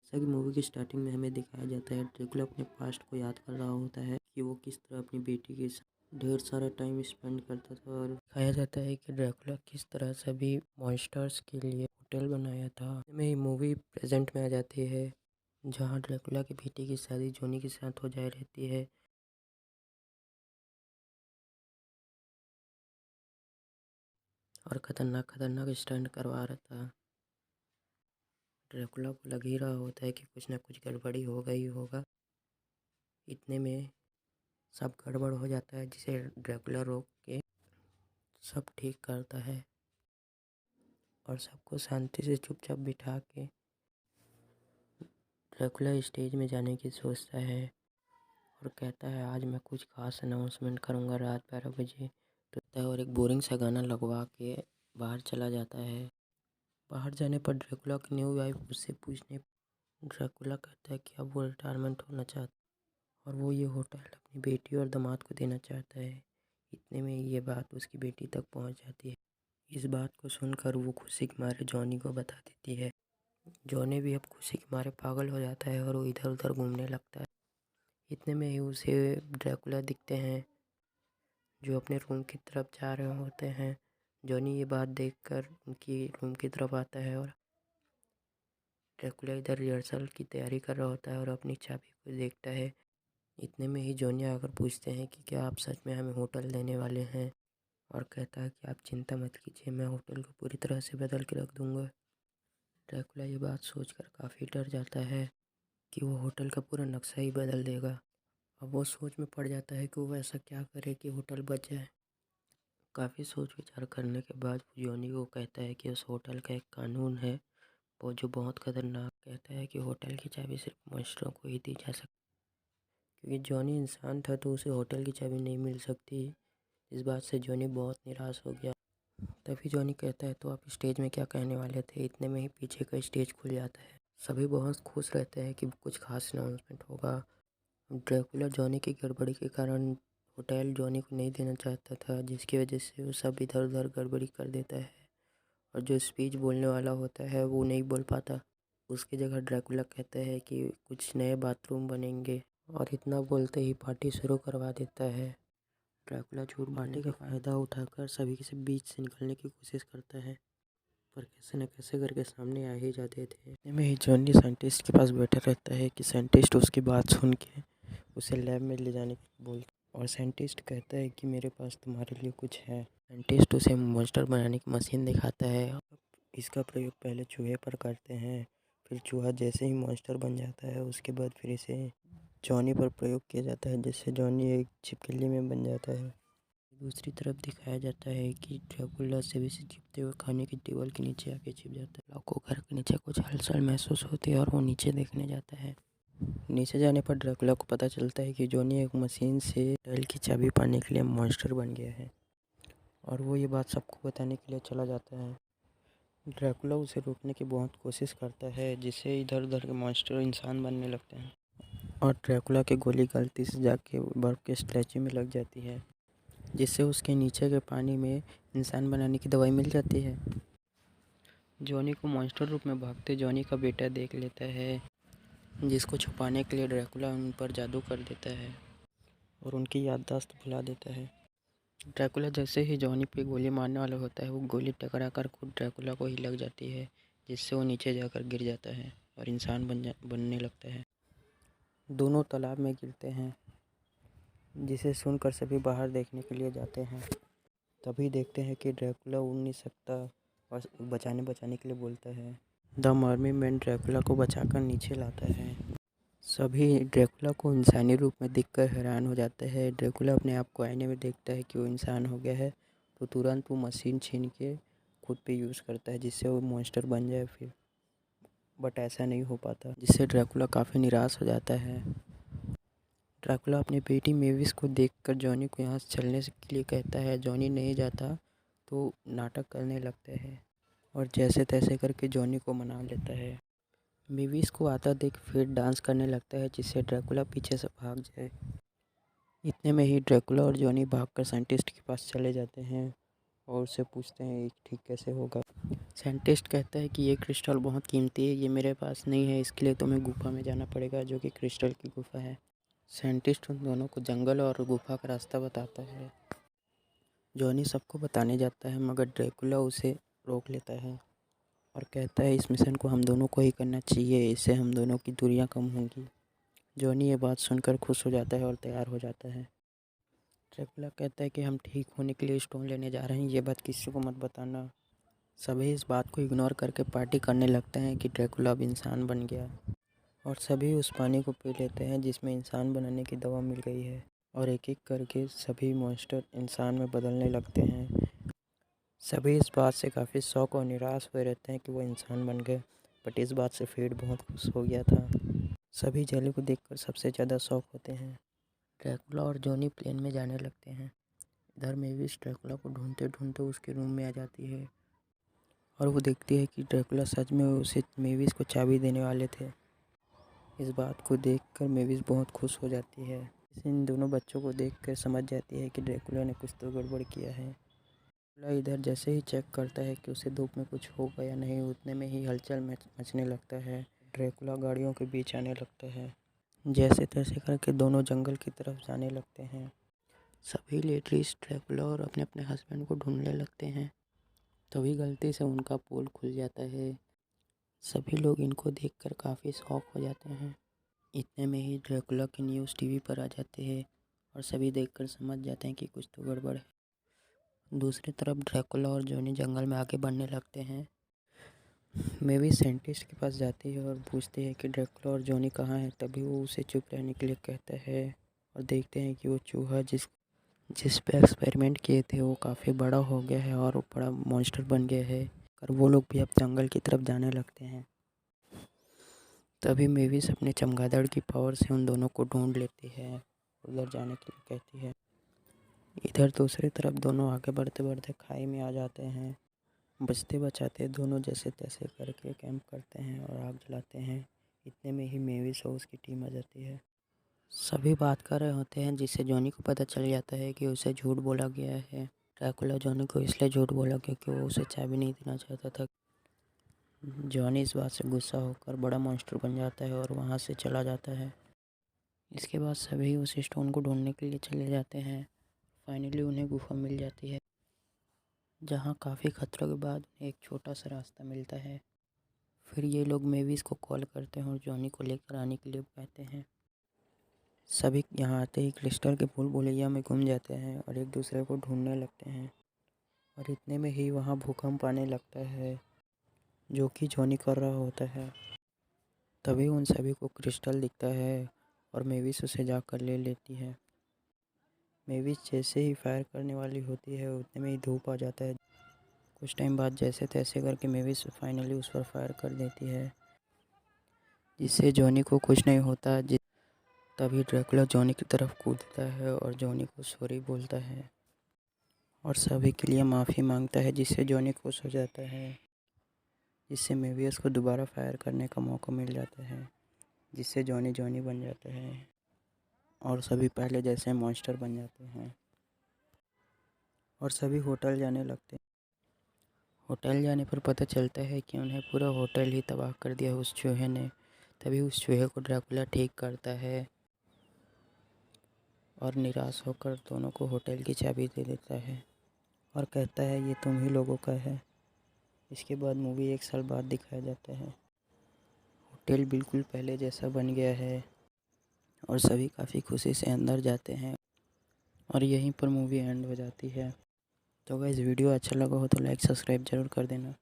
जैसा कि मूवी की स्टार्टिंग में हमें दिखाया जाता है, ड्रैकुला अपने पास्ट को याद कर रहा होता है कि वो किस तरह अपनी बेटी के साथ ढेर सारा टाइम स्पेंड करता था। और दिखाया जाता है कि ड्रैकुला किस तरह सभी मॉन्स्टर्स के लिए होटल बनाया था। में ये मूवी प्रेजेंट में आ जाती है, जहाँ ड्रैकुला की बेटी की शादी जॉनी के साथ हो जाए रहती है और खतरनाक खतरनाक स्टंट करवा रहा था। ड्रैकुला को लग ही रहा होता है कि कुछ ना कुछ गड़बड़ी होगा ही होगा। इतने में सब गड़बड़ हो जाता है, जिसे ड्रैकुला रोक के सब ठीक करता है और सबको शांति से चुपचाप बिठा के ड्रैकुला स्टेज में जाने की सोचता है और कहता है आज मैं कुछ खास अनाउंसमेंट करूँगा रात 12 बजे। तो और एक बोरिंग सा गाना लगवा के बाहर चला जाता है। बाहर जाने पर ड्रैकुला की न्यू वाइफ उससे पूछने ड्रैकुला कहता है कि अब वो रिटायरमेंट होना चाहता और वो ये होटल अपनी बेटी और दामाद को देना चाहता है। इतने में ये बात उसकी बेटी तक पहुंच जाती है। इस बात को सुनकर वो खुशी के मारे जॉनी को बता देती है। जॉनी भी अब खुशी के मारे पागल हो जाता है और वो इधर उधर घूमने लगता है। इतने में ही उसे ड्रैकुला दिखते हैं जो अपने रूम की तरफ जा रहे होते हैं। जॉनी ये बात देखकर उनकी रूम की तरफ आता है और ड्रैकुला इधर रिहर्सल की तैयारी कर रहा होता है और अपनी चाबी को देखता है। इतने में ही जॉनी आकर पूछते हैं कि क्या आप सच में हमें होटल देने वाले हैं, और कहता है कि आप चिंता मत कीजिए, मैं होटल को पूरी तरह से बदल के रख दूंगा। ड्रैकुला ये बात सोचकर काफ़ी डर जाता है कि वो होटल का पूरा नक्शा ही बदल देगा। अब वो सोच में पड़ जाता है कि वो ऐसा क्या करे कि होटल बच जाए। काफ़ी सोच विचार करने के बाद वो जॉनी को कहता है कि उस होटल का एक कानून है वो जो बहुत खतरनाक कहता है कि होटल की चाबी सिर्फ मॉन्स्टरों को ही दी जा सकती। क्योंकि जॉनी इंसान था तो उसे होटल की चाबी नहीं मिल सकती। इस बात से जॉनी बहुत निराश हो गया। तभी जॉनी कहता है तो आप स्टेज में क्या कहने वाले थे। इतने में ही पीछे का स्टेज खुल जाता है। सभी बहुत खुश रहते हैं कि कुछ खास अनाउंसमेंट होगा। ड्रैकुला जॉनी की गड़बड़ी के कारण होटल जॉनी को नहीं देना चाहता था, जिसकी वजह से वो सब इधर उधर गड़बड़ी कर देता है और जो स्पीच बोलने वाला होता है वो नहीं बोल पाता। उसकी जगह ड्रैकुला कहता है कि कुछ नए बाथरूम बनेंगे और इतना बोलते ही पार्टी शुरू करवा देता है। ड्रैकुला झूठ पार्टी का फ़ायदा उठाकर सभी के बीच से निकलने की कोशिश करता है, पर कैसे न कैसे करके सामने आ ही जाते थे। इतने में ही जॉनी साइंटिस्ट के पास बैठा रहता है कि साइंटिस्ट उसकी बात सुन के उसे लैब में ले जाने की बोलता है और साइंटिस्ट कहता है कि मेरे पास तुम्हारे लिए कुछ है। साइंटिस्ट उसे मॉन्स्टर बनाने की मशीन दिखाता है। इसका प्रयोग पहले चूहे पर करते हैं, फिर चूहा जैसे ही मॉन्स्टर बन जाता है उसके बाद फिर इसे जॉनी पर प्रयोग किया जाता है, जिससे जॉनी एक छिपकली में बन जाता है। दूसरी तरफ दिखाया जाता है कि ड्रैकुला सेवी से छिपते हुए खाने की टेबल के नीचे आके छिप जाता है। को घर के नीचे कुछ हलचल महसूस होती है और वो नीचे देखने जाता है। नीचे जाने पर ड्रैकुला को पता चलता है कि जॉनी एक मशीन से होटल की चाबी पाने के लिए मॉन्स्टर बन गया है और वो ये बात सबको बताने के लिए चला जाता है। ड्रैकुला उसे रोकने की बहुत कोशिश करता है, जिससे इधर उधर के मॉन्स्टर इंसान बनने लगते हैं और ड्रैकुला की गोली गलती से जाके बर्फ़ के स्टैचू में लग जाती है, जिससे उसके नीचे के पानी में इंसान बनाने की दवाई मिल जाती है। जॉनी को मॉन्स्टर रूप में भागते जॉनी का बेटा देख लेता है, जिसको छुपाने के लिए ड्रैकुला उन पर जादू कर देता है और उनकी याददाश्त भुला देता है। ड्रैकुला जैसे ही जॉनी पे गोली मारने वाला होता है वो गोली टकरा कर खुद ड्रैकुला को ही लग जाती है, जिससे वो नीचे जाकर गिर जाता है और इंसान बनने लगता है। दोनों तालाब में गिरते हैं, जिसे सुनकर सभी बाहर देखने के लिए जाते हैं। तभी देखते हैं कि ड्रैकुला उड़ नहीं सकता और बचाने के लिए बोलता है। द आर्मी मैन ड्रैकुला को बचाकर नीचे लाता है। सभी ड्रैकुला को इंसानी रूप में देखकर हैरान हो जाते हैं। ड्रैकुला अपने आप को आईने में देखता है कि वो इंसान हो गया है, तो तुरंत वो मशीन छीन के खुद पे यूज़ करता है, जिससे वो मॉन्स्टर बन जाए फिर। बट ऐसा नहीं हो पाता, जिससे ड्रैकुला काफ़ी निराश हो जाता है। ड्रैकुला अपनी बेटी मेविस को देखकर जॉनी को यहाँ से चलने के लिए कहता है। जॉनी नहीं जाता तो नाटक करने लगता है और जैसे तैसे करके जॉनी को मना लेता है। मेविस को आता देख फिर डांस करने लगता है, जिससे ड्रैकुला पीछे से भाग जाए। इतने में ही ड्रैकुला और जॉनी भागकर साइंटिस्ट के पास चले जाते हैं और उससे पूछते हैं ये ठीक कैसे होगा। साइंटिस्ट कहता है कि ये क्रिस्टल बहुत कीमती है, ये मेरे पास नहीं है, इसके लिए तुम्हें गुफा में जाना पड़ेगा जो कि क्रिस्टल की गुफा है। साइंटिस्ट उन दोनों को जंगल और गुफा का रास्ता बताता है। जॉनी सबको बताने जाता है मगर ड्रैकुला उसे रोक लेता है और कहता है इस मिशन को हम दोनों को ही करना चाहिए, इससे हम दोनों की दूरियां कम होंगी। जॉनी ये बात सुनकर खुश हो जाता है और तैयार हो जाता है। ड्रैकुला कहता है कि हम ठीक होने के लिए स्टोन लेने जा रहे हैं, ये बात किसी को मत बताना। सभी इस बात को इग्नोर करके पार्टी करने लगते हैं कि ड्रैकुला अब इंसान बन गया और सभी उस पानी को पी लेते हैं जिसमें इंसान बनने की दवा मिल गई है और एक एक करके सभी मॉन्स्टर इंसान में बदलने लगते हैं। सभी इस बात से काफ़ी शौक और निराश हुए रहते हैं कि वो इंसान बन गए, बट इस बात से फेड बहुत खुश हो गया था। सभी जेली को देखकर सबसे ज़्यादा शौक होते हैं। ड्रैकुला और जॉनी प्लेन में जाने लगते हैं। इधर मेविस ड्रैकुला को ढूंढते ढूंढते उसके रूम में आ जाती है और वो देखती है कि ड्रैकुला सच में उसे मेविस को चाबी देने वाले थे। इस बात को देखकर मेविस बहुत खुश हो जाती है। इन दोनों बच्चों को देखकर समझ जाती है कि ड्रैकुला ने कुछ तो गड़बड़ किया है। ड्रैकुला इधर जैसे ही चेक करता है कि उसे धूप में कुछ होगा या नहीं, उतने में ही हलचल मचने लगता है। ड्रैकुला गाड़ियों के बीच आने लगता है। जैसे तैसे करके दोनों जंगल की तरफ जाने लगते हैं। सभी लेडीज ड्रैकुला और अपने अपने हस्बैंड को ढूंढने लगते हैं। तभी गलती से उनका पोल खुल जाता है। सभी लोग इनको देखकर काफ़ी शॉक हो जाते हैं। इतने में ही ड्रैकुला की न्यूज़ टीवी पर आ जाती है और सभी देखकर समझ जाते हैं कि कुछ तो गड़बड़ है। दूसरी तरफ ड्रैकुला और जॉनी जंगल में आगे बढ़ने लगते हैं। मेवी साइंटिस्ट के पास जाती है और पूछती है कि ड्रैकुला और जॉनी कहाँ हैं। तभी वो उसे चुप रहने के लिए कहता है और देखते हैं कि वो चूहा जिस पे एक्सपेरिमेंट किए थे वो काफ़ी बड़ा हो गया है और वो बड़ा मॉन्स्टर बन गया है और वो लोग भी अब जंगल की तरफ जाने लगते हैं। तभी मेविस अपने चमगादड़ की पावर से उन दोनों को ढूंढ लेती है, उधर जाने के लिए कहती है। इधर दूसरी तरफ दोनों आगे बढ़ते बढ़ते खाई में आ जाते हैं। बचते बचाते दोनों जैसे तैसे करके कैंप करते हैं और आग जलाते हैं। इतने में ही मेविस और उसकी टीम आ जाती है। सभी बात कर रहे होते हैं जिससे जॉनी को पता चल जाता है कि उसे झूठ बोला गया है। ड्रैकुला जॉनी को इसलिए झूठ बोला क्योंकि वो उसे चाबी नहीं देना चाहता था। जॉनी इस बात से गुस्सा होकर बड़ा मॉन्स्टर बन जाता है और वहाँ से चला जाता है। इसके बाद सभी उस स्टोन को ढूंढने के लिए चले जाते हैं। फाइनली उन्हें गुफा मिल जाती है जहाँ काफ़ी खतरों के बाद उन्हें एक छोटा सा रास्ता मिलता है। फिर ये लोग मेविस को कॉल करते हैं और जॉनी को लेकर आने के लिए कहते हैं। सभी यहाँ आते ही क्रिस्टल के फूल भुलैया में घुम जाते हैं और एक दूसरे को ढूंढने लगते हैं और इतने में ही वहाँ भूकंप आने लगता है जो कि जॉनी कर रहा होता है। तभी उन सभी को क्रिस्टल दिखता है और मेविस उसे जाकर ले लेती है। मेविस जैसे ही फायर करने वाली होती है उतने में ही धूप आ जाता है। कुछ टाइम बाद जैसे तैसे करके मेविस फाइनली उस पर फायर कर देती है जिससे जॉनी को कुछ नहीं होता। तभी ड्रैकुला जॉनी की तरफ कूदता है और जॉनी को सॉरी बोलता है और सभी के लिए माफ़ी मांगता है जिससे जॉनी खुश हो जाता है। जिससे मेवियस को दोबारा फायर करने का मौका मिल जाता है जिससे जॉनी जॉनी बन जाता है और सभी पहले जैसे मॉन्स्टर बन जाते हैं और सभी होटल जाने लगते हैं। होटल जाने पर पता चलता है कि उन्हें पूरा होटल ही तबाह कर दिया उस चूहे ने। तभी उस चूहे को ड्रैकुला ठीक करता है और निराश होकर दोनों को होटल की चाबी दे देता है और कहता है ये तुम ही लोगों का है। इसके बाद मूवी 1 साल बाद दिखाया जाता है। होटल बिल्कुल पहले जैसा बन गया है और सभी काफ़ी खुशी से अंदर जाते हैं और यहीं पर मूवी एंड हो जाती है। तो गाइस वीडियो अच्छा लगा हो तो लाइक सब्सक्राइब ज़रूर कर देना।